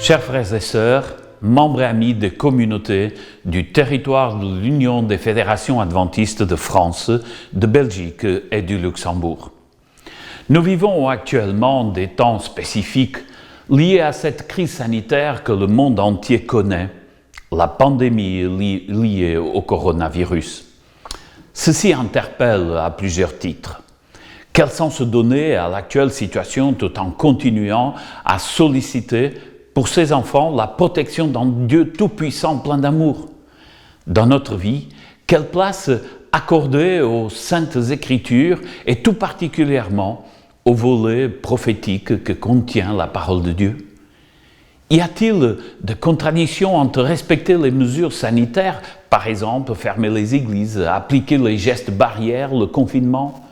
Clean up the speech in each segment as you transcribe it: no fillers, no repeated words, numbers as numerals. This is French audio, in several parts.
Chers frères et sœurs, membres et amis des communautés du territoire de l'Union des fédérations adventistes de France, de Belgique et du Luxembourg. Nous vivons actuellement des temps spécifiques liés à cette crise sanitaire que le monde entier connaît, la pandémie liée au coronavirus. Ceci interpelle à plusieurs titres. Quel sens donner à l'actuelle situation tout en continuant à solliciter pour ses enfants la protection d'un Dieu tout-puissant plein d'amour? Dans notre vie, quelle place accorder aux Saintes Écritures et tout particulièrement au volet prophétique que contient la parole de Dieu? Y a-t-il de contradictions entre respecter les mesures sanitaires, par exemple fermer les églises, appliquer les gestes barrières, le confinement,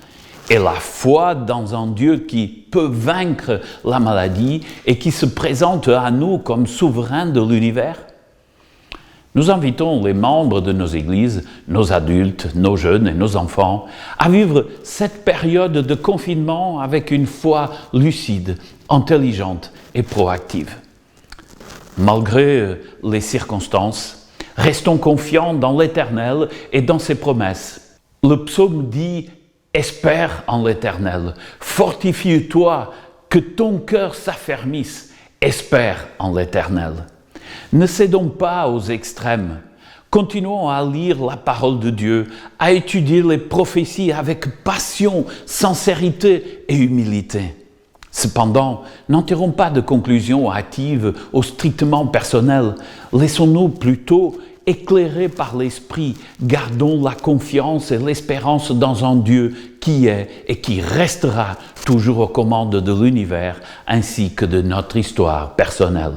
et la foi dans un Dieu qui peut vaincre la maladie et qui se présente à nous comme souverain de l'univers? Nous invitons les membres de nos églises, nos adultes, nos jeunes et nos enfants à vivre cette période de confinement avec une foi lucide, intelligente et proactive. Malgré les circonstances, restons confiants dans l'Éternel et dans ses promesses. Le psaume dit « Espère en l'Éternel, fortifie-toi, que ton cœur s'affermisse, espère en l'Éternel. » Ne cédons pas aux extrêmes. Continuons à lire la parole de Dieu, à étudier les prophéties avec passion, sincérité et humilité. Cependant, n'en tirons pas de conclusions hâtives ou strictement personnelles. Laissons-nous plutôt éclairés par l'Esprit. Gardons la confiance et l'espérance dans un Dieu qui est et qui restera toujours aux commandes de l'univers ainsi que de notre histoire personnelle.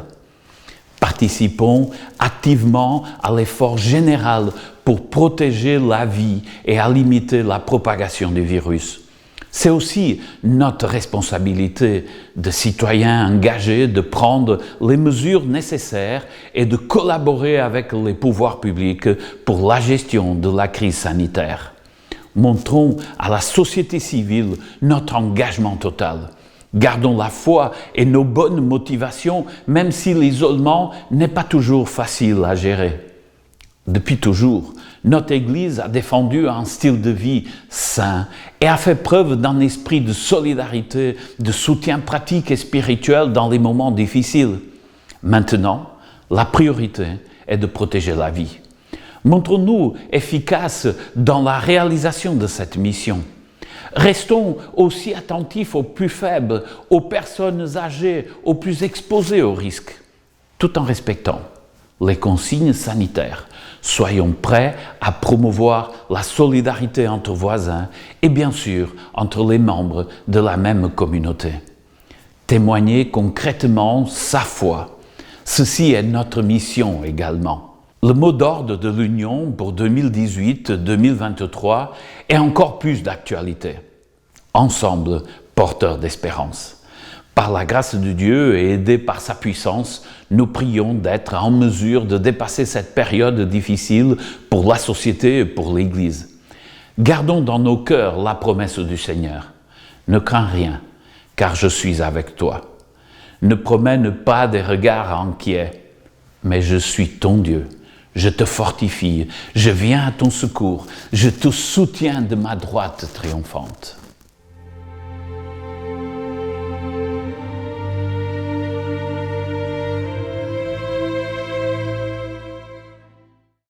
Participons activement à l'effort général pour protéger la vie et à limiter la propagation du virus. C'est aussi notre responsabilité de citoyens engagés de prendre les mesures nécessaires et de collaborer avec les pouvoirs publics pour la gestion de la crise sanitaire. Montrons à la société civile notre engagement total. Gardons la foi et nos bonnes motivations, même si l'isolement n'est pas toujours facile à gérer. Depuis toujours, notre Église a défendu un style de vie sain et a fait preuve d'un esprit de solidarité, de soutien pratique et spirituel dans les moments difficiles. Maintenant, la priorité est de protéger la vie. Montrons-nous efficaces dans la réalisation de cette mission. Restons aussi attentifs aux plus faibles, aux personnes âgées, aux plus exposées aux risques, tout en respectant les consignes sanitaires. Soyons prêts à promouvoir la solidarité entre voisins et bien sûr entre les membres de la même communauté. Témoigner concrètement sa foi, ceci est notre mission également. Le mot d'ordre de l'Union pour 2018-2023 est encore plus d'actualité. Ensemble, porteurs d'espérance. Par la grâce de Dieu et aidés par sa puissance, nous prions d'être en mesure de dépasser cette période difficile pour la société et pour l'Église. Gardons dans nos cœurs la promesse du Seigneur. Ne crains rien, car je suis avec toi. Ne promène pas des regards inquiets, mais je suis ton Dieu. Je te fortifie, je viens à ton secours, je te soutiens de ma droite triomphante.